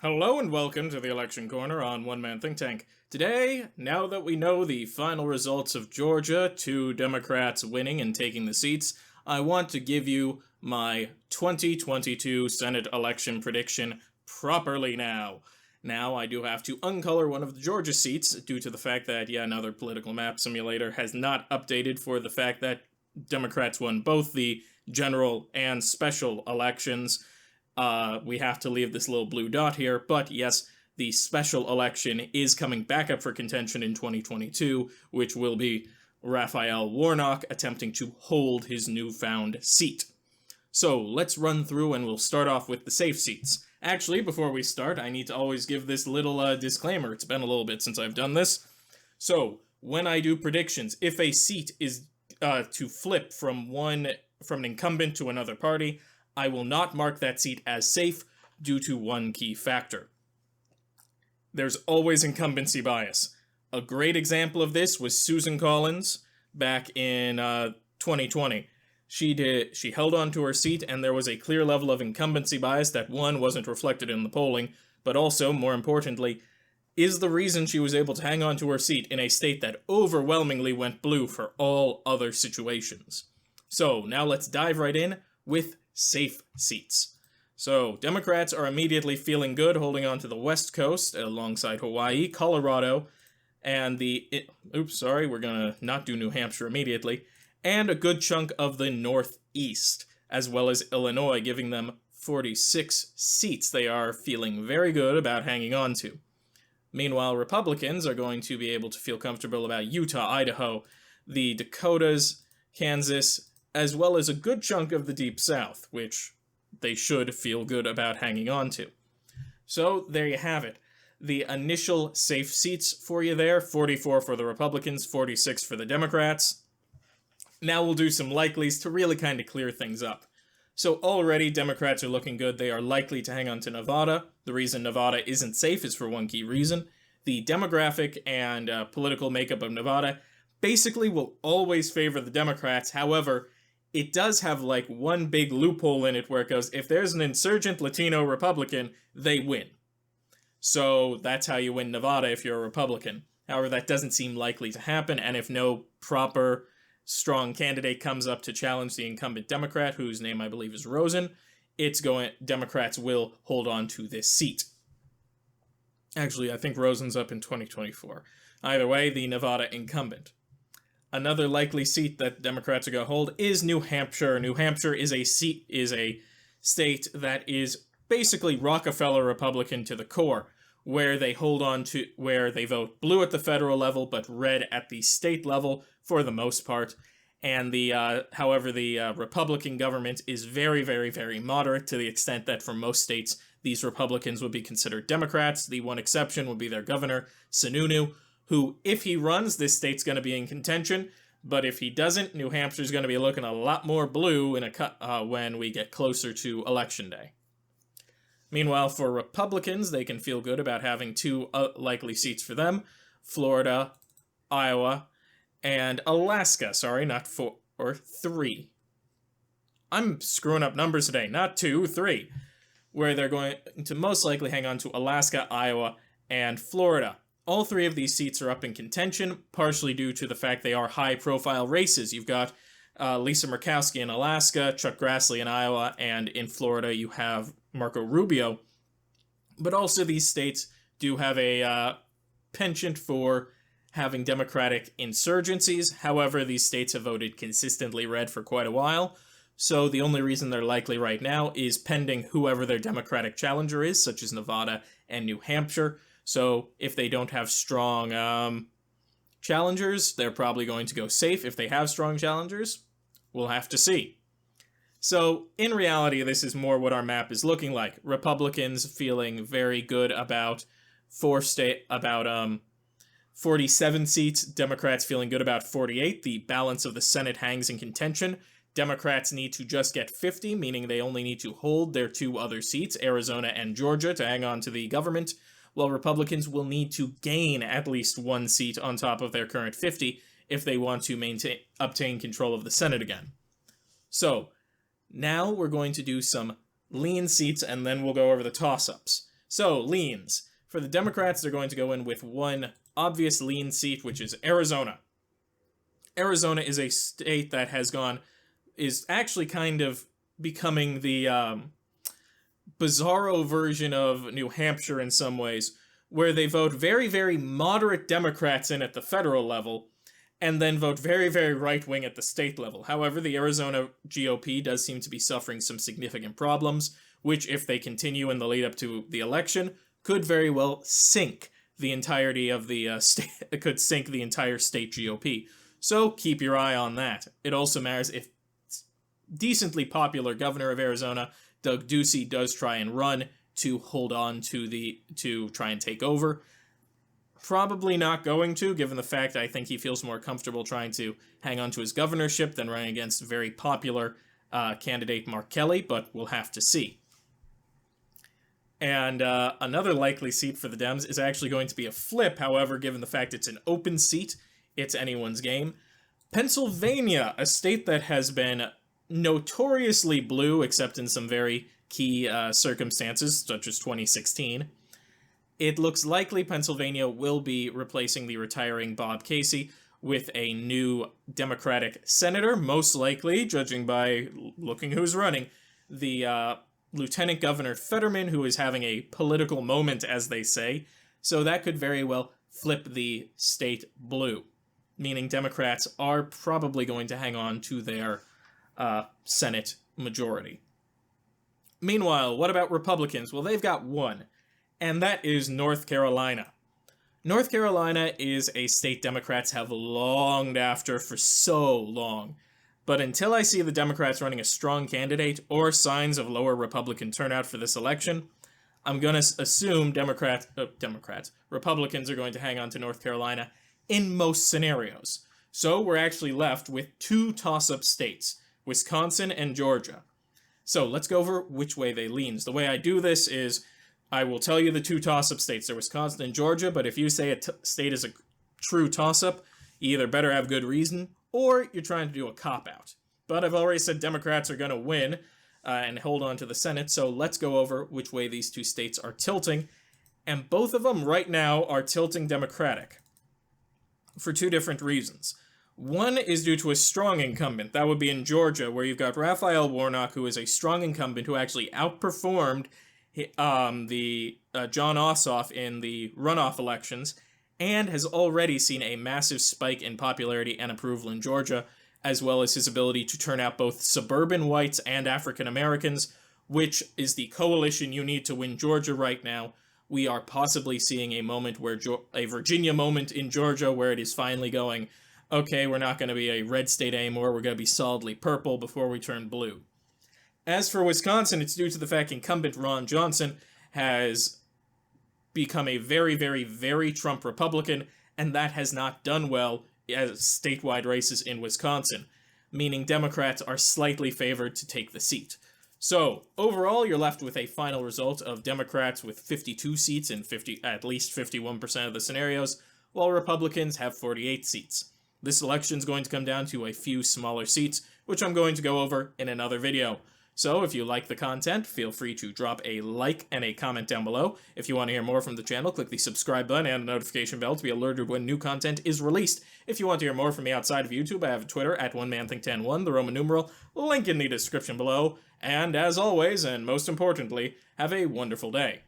Hello and welcome to the Election Corner on One Man Think Tank. Today, now that we know the final results of Georgia, 2 Democrats winning and taking the seats, I want to give you my 2022 Senate election prediction properly now. Now, I do have to uncolor one of the Georgia seats due to the fact that, another political map simulator has not updated for the fact that Democrats won both the general and special elections. We have to leave this little blue dot here, but yes, the special election is coming back up for contention in 2022, which will be Raphael Warnock attempting to hold his newfound seat. So let's run through and we'll start off with the safe seats. Actually, before we start, I need to always give this little disclaimer. It's been a little bit since I've done this. So, when I do predictions, if a seat is to flip from an incumbent to another party, I will not mark that seat as safe due to one key factor. There's always incumbency bias. A great example of this was Susan Collins back in 2020. She held on to her seat, and there was a clear level of incumbency bias that, one, wasn't reflected in the polling, but also, more importantly, is the reason she was able to hang on to her seat in a state that overwhelmingly went blue for all other situations. So, now let's dive right in with safe seats. So, Democrats are immediately feeling good holding on to the West Coast alongside Hawaii, Colorado, and we're gonna not do New Hampshire immediately, and a good chunk of the Northeast, as well as Illinois, giving them 46 seats they are feeling very good about hanging on to. Meanwhile, Republicans are going to be able to feel comfortable about Utah, Idaho, the Dakotas, Kansas, as well as a good chunk of the Deep South, which they should feel good about hanging on to. So, there you have it. The initial safe seats for you there, 44 for the Republicans, 46 for the Democrats. Now we'll do some likelies to really kind of clear things up. So already Democrats are looking good. They are likely to hang on to Nevada. The reason Nevada isn't safe is for one key reason. The demographic and political makeup of Nevada basically will always favor the Democrats. However, it does have like one big loophole in it where it goes, if there's an insurgent Latino Republican, they win. So that's how you win Nevada if you're a Republican. However, that doesn't seem likely to happen, and if no proper strong candidate comes up to challenge the incumbent Democrat, whose name I believe is Rosen, Democrats will hold on to this seat. Actually, I think Rosen's up in 2024. Either way, the Nevada incumbent. Another likely seat that Democrats are going to hold is New Hampshire. New Hampshire is a state that is basically Rockefeller Republican to the core, where they vote blue at the federal level but red at the state level for the most part. And however, the Republican government is very, very, very moderate to the extent that for most states, these Republicans would be considered Democrats. The one exception would be their governor, Sununu, who, if he runs, this state's going to be in contention. But if he doesn't, New Hampshire's going to be looking a lot more blue when we get closer to Election Day. Meanwhile, for Republicans, they can feel good about having 2 likely seats for them: Florida, Iowa, and Alaska. Sorry, not 4 or 3. I'm screwing up numbers today. Not 2, 3. Where they're going to most likely hang on to Alaska, Iowa, and Florida. All 3 of these seats are up in contention, partially due to the fact they are high-profile races. You've got Lisa Murkowski in Alaska, Chuck Grassley in Iowa, and in Florida you have Marco Rubio. But also these states do have a penchant for having Democratic insurgencies. However, these states have voted consistently red for quite a while, so the only reason they're likely right now is pending whoever their Democratic challenger is, such as Nevada and New Hampshire. So if they don't have strong challengers, they're probably going to go safe. If they have strong challengers, we'll have to see. So, in reality, this is more what our map is looking like. Republicans feeling very good about 47 seats. Democrats feeling good about 48. The balance of the Senate hangs in contention. Democrats need to just get 50, meaning they only need to hold their 2 other seats, Arizona and Georgia, to hang on to the government, while Republicans will need to gain at least 1 seat on top of their current 50 if they want to obtain control of the Senate again. So, now we're going to do some lean seats, and then we'll go over the toss-ups. So, leans. For the Democrats, they're going to go in with one obvious lean seat, which is Arizona. Arizona is a state that is actually kind of becoming the bizarro version of New Hampshire in some ways, where they vote very, very moderate Democrats in at the federal level, and then vote very, very right-wing at the state level. However, the Arizona GOP does seem to be suffering some significant problems, which, if they continue in the lead-up to the election, could very well sink the entirety of the state. It could sink the entire state GOP. So keep your eye on that. It also matters if decently popular governor of Arizona, Doug Ducey, does try and run to hold on to try and take over. Probably not going to, given the fact I think he feels more comfortable trying to hang on to his governorship than running against very popular candidate Mark Kelly, but we'll have to see. And another likely seat for the Dems is actually going to be a flip, however, given the fact it's an open seat, it's anyone's game. Pennsylvania, a state that has been notoriously blue, except in some very key circumstances, such as 2016. It looks likely Pennsylvania will be replacing the retiring Bob Casey with a new Democratic senator, most likely, judging by looking who's running, the Lieutenant Governor Fetterman, who is having a political moment, as they say. So that could very well flip the state blue, meaning Democrats are probably going to hang on to their Senate majority. Meanwhile, what about Republicans? Well, they've got one, and that is North Carolina. North Carolina is a state Democrats have longed after for so long, but until I see the Democrats running a strong candidate or signs of lower Republican turnout for this election, I'm going to assume Republicans are going to hang on to North Carolina in most scenarios. So we're actually left with two toss-up states, Wisconsin and Georgia. So let's go over which way they lean. The way I do this is I will tell you the two toss-up states. They're Wisconsin and Georgia, but if you say a state is a true toss-up, you either better have good reason or you're trying to do a cop-out. But I've already said Democrats are going to win and hold on to the Senate, so let's go over which way these two states are tilting. And both of them right now are tilting Democratic for two different reasons. One is due to a strong incumbent. That would be in Georgia, where you've got Raphael Warnock, who is a strong incumbent who actually outperformed Jon Ossoff in the runoff elections, and has already seen a massive spike in popularity and approval in Georgia, as well as his ability to turn out both suburban whites and African Americans, which is the coalition you need to win Georgia right now. We are possibly seeing a moment where a Virginia moment in Georgia, where it is finally going, okay, we're not going to be a red state anymore, we're going to be solidly purple before we turn blue. As for Wisconsin, it's due to the fact incumbent Ron Johnson has become a very, very, very Trump Republican, and that has not done well as statewide races in Wisconsin, meaning Democrats are slightly favored to take the seat. So, overall, you're left with a final result of Democrats with 52 seats in at least 51% of the scenarios, while Republicans have 48 seats. This election is going to come down to a few smaller seats, which I'm going to go over in another video. So if you like the content, feel free to drop a like and a comment down below. If you want to hear more from the channel, click the subscribe button and the notification bell to be alerted when new content is released. If you want to hear more from me outside of YouTube, I have Twitter at OneManThink101, the Roman numeral, link in the description below. And as always, and most importantly, have a wonderful day.